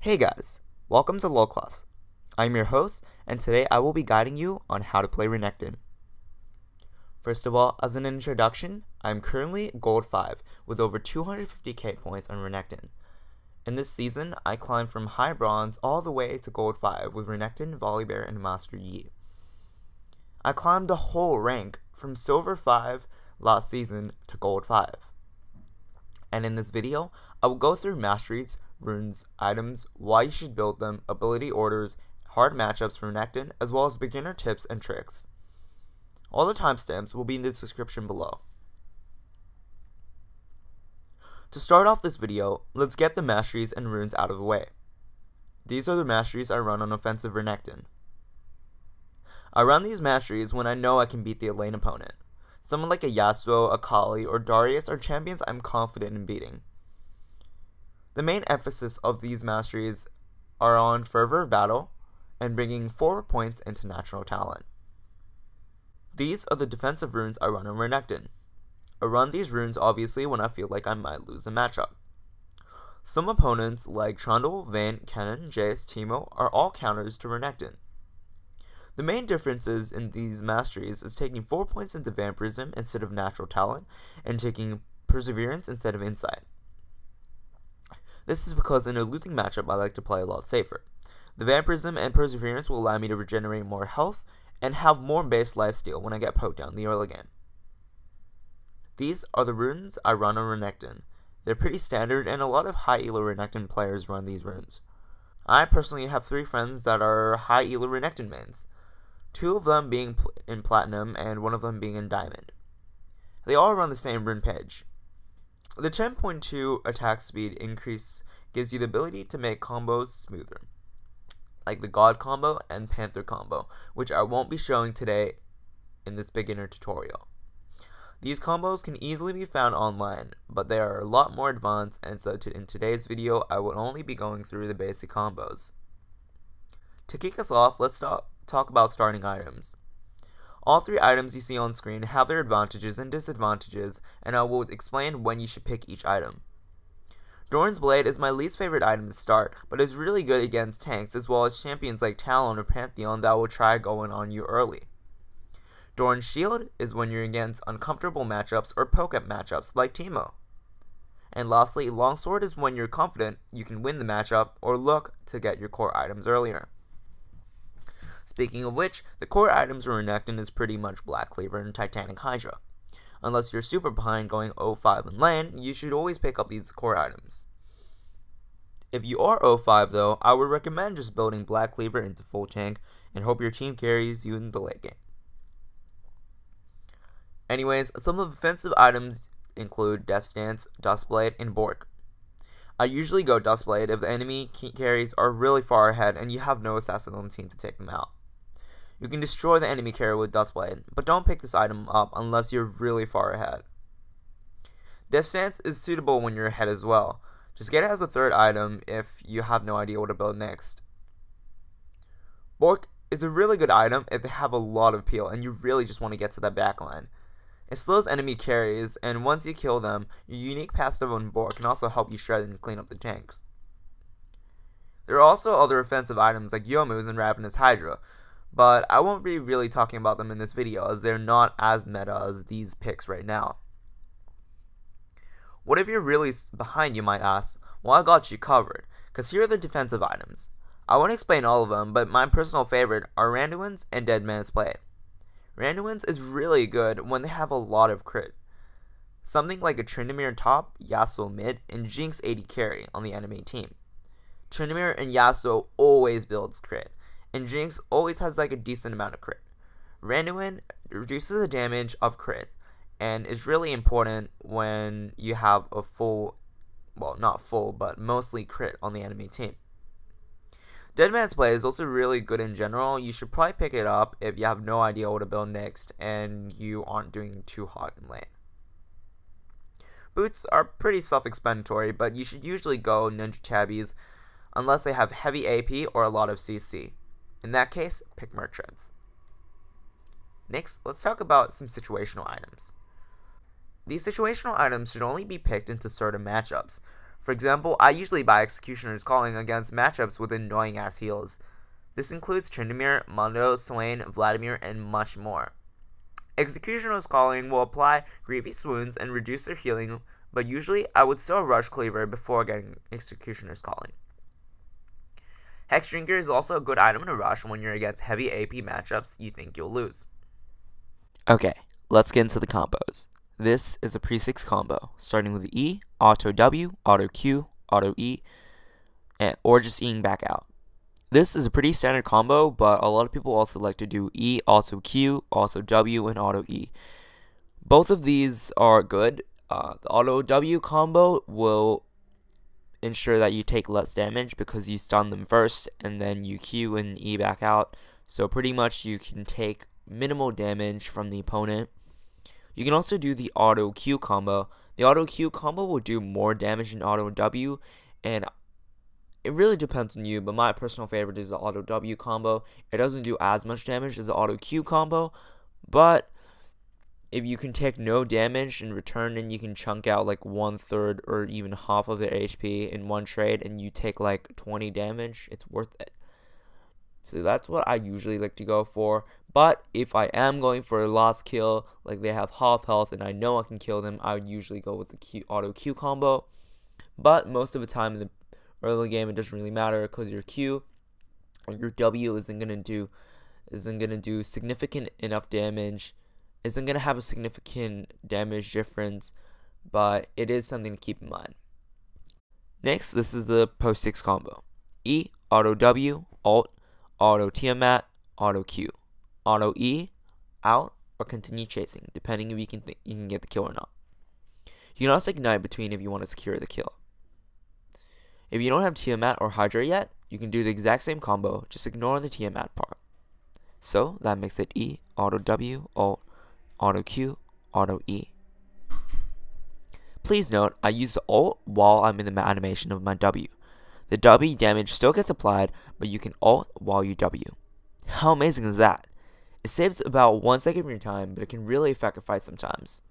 Hey guys, welcome to LoLCollege. I'm your host, and today I will be guiding you on how to play Renekton. First of all, as an introduction, I am currently Gold 5 with over 250k points on Renekton. In this season, I climbed from High Bronze all the way to Gold 5 with Renekton, Volibear, and Master Yi. I climbed the whole rank from Silver 5 last season to Gold 5. And in this video, I will go through Masteries, runes, items, why you should build them, ability orders, hard matchups for Renekton, as well as beginner tips and tricks. All the timestamps will be in the description below. To start off this video, let's get the Masteries and runes out of the way. These are the Masteries I run on offensive Renekton. I run these Masteries when I know I can beat the lane opponent. Someone like a Yasuo, Akali, or Darius are champions I'm confident in beating. The main emphasis of these Masteries are on fervor of battle and bringing forward points into natural talent. These are the defensive runes I run on Renekton. I run these runes obviously when I feel like I might lose a matchup. Some opponents like Trundle, Vayne, Kennen, Jace, Teemo are all counters to Renekton. The main differences in these Masteries is taking 4 points into Vampirism instead of natural talent and taking Perseverance instead of Insight. This is because in a losing matchup I like to play a lot safer. The Vampirism and Perseverance will allow me to regenerate more health and have more base lifesteal when I get poked down the early game. These are the runes I run on Renekton. They're pretty standard and a lot of high elo Renekton players run these runes. I personally have 3 friends that are high elo Renekton mains. 2 of them being in Platinum and 1 of them being in Diamond. They all run the same rune page. The 10.2 attack speed increase gives you the ability to make combos smoother, like the God combo and Panther combo, which I won't be showing today in this beginner tutorial. These combos can easily be found online, but they are a lot more advanced, and so in today's video I will only be going through the basic combos. To kick us off, let's talk about starting items. All 3 items you see on screen have their advantages and disadvantages, and I will explain when you should pick each item. Doran's Blade is my least favorite item to start, but is really good against tanks as well as champions like Talon or Pantheon that will try going on you early. Doran's Shield is when you're against uncomfortable matchups or poke-up matchups like Teemo. And lastly, Longsword is when you're confident you can win the matchup or look to get your core items earlier. Speaking of which, the core items for Renekton is pretty much Black Cleaver and Titanic Hydra. Unless you're super behind going 0-5 in lane, you should always pick up these core items. If you are 0-5 though, I would recommend just building Black Cleaver into full tank and hope your team carries you in the late game. Anyways, some of the offensive items include Death Stance, Duskblade, and Bork. I usually go Duskblade if the enemy carries are really far ahead and you have no assassin on the team to take them out. You can destroy the enemy carrier with Duskblade, but don't pick this item up unless you're really far ahead. Death Stance is suitable when you're ahead as well. Just get it as a 3rd item if you have no idea what to build next. Bork is a really good item if they have a lot of peel and you really just want to get to that backline. It slows enemy carries, and once you kill them, your unique passive on Bork can also help you shred and clean up the tanks. There are also other offensive items like Youmuu's and Ravenous Hydra, but I won't be really talking about them in this video as they're not as meta as these picks right now. What if you're really behind, you might ask? Well, I got you covered, because here are the defensive items. I won't explain all of them, but my personal favorite are Randuin's and Dead Man's Blade. Randuin's is really good when they have a lot of crit. Something like a Tryndamere top, Yasuo mid, and Jinx AD carry on the enemy team. Tryndamere and Yasuo always builds crit, and Jinx always has like a decent amount of crit. Randuin reduces the damage of crit, and is really important when you have a full, well not full, but mostly crit on the enemy team. Dead Man's Blade is also really good in general. You should probably pick it up if you have no idea what to build next and you aren't doing too hot in lane. Boots are pretty self-explanatory, but you should usually go Ninja Tabbies unless they have heavy AP or a lot of CC. In that case, pick Merchants. Next, let's talk about some situational items. These situational items should only be picked into certain matchups. For example, I usually buy Executioner's Calling against matchups with annoying ass heals. This includes Tryndamere, Mundo, Swain, Vladimir, and much more. Executioner's Calling will apply grievous wounds and reduce their healing, but usually I would still rush Cleaver before getting Executioner's Calling. Hex Drinker is also a good item to rush when you're against heavy AP matchups you think you'll lose. Okay, let's get into the combos. This is a pre-6 combo, starting with E, Auto W, Auto Q, Auto E, or just Eing back out. This is a pretty standard combo, but a lot of people also like to do E, Auto Q, Auto W, and Auto E. Both of these are good. The Auto W combo will ensure that you take less damage because you stun them first, and then you Q and E back out. So pretty much you can take minimal damage from the opponent. You can also do the Auto Q combo. The Auto Q combo will do more damage than Auto W, and it really depends on you, but my personal favorite is the Auto W combo. It doesn't do as much damage as the Auto Q combo, but if you can take no damage in return and you can chunk out like 1/3 or even half of their HP in one trade and you take like 20 damage, it's worth it. So that's what I usually like to go for. But if I am going for a last kill, like they have half health and I know I can kill them, I would usually go with the Auto Q combo. But most of the time in the early game, it doesn't really matter because your Q and your W isn't gonna do significant enough damage. Isn't gonna have a significant damage difference, but it is something to keep in mind. Next, this is the post 6 combo: E, Auto W, Alt, Auto Tiamat, Auto Q, Auto E, out, or continue chasing, depending if you can get the kill or not. You can also ignite between if you want to secure the kill. If you don't have Tiamat or Hydra yet, you can do the exact same combo, just ignore the Tiamat part. So that makes it E, Auto W, Alt, Auto Q, Auto E. Please note, I use the Alt while I'm in the animation of my W. The W damage still gets applied, but you can Alt while you W. How amazing is that? It saves about 1 second of your time, but it can really affect a fight sometimes.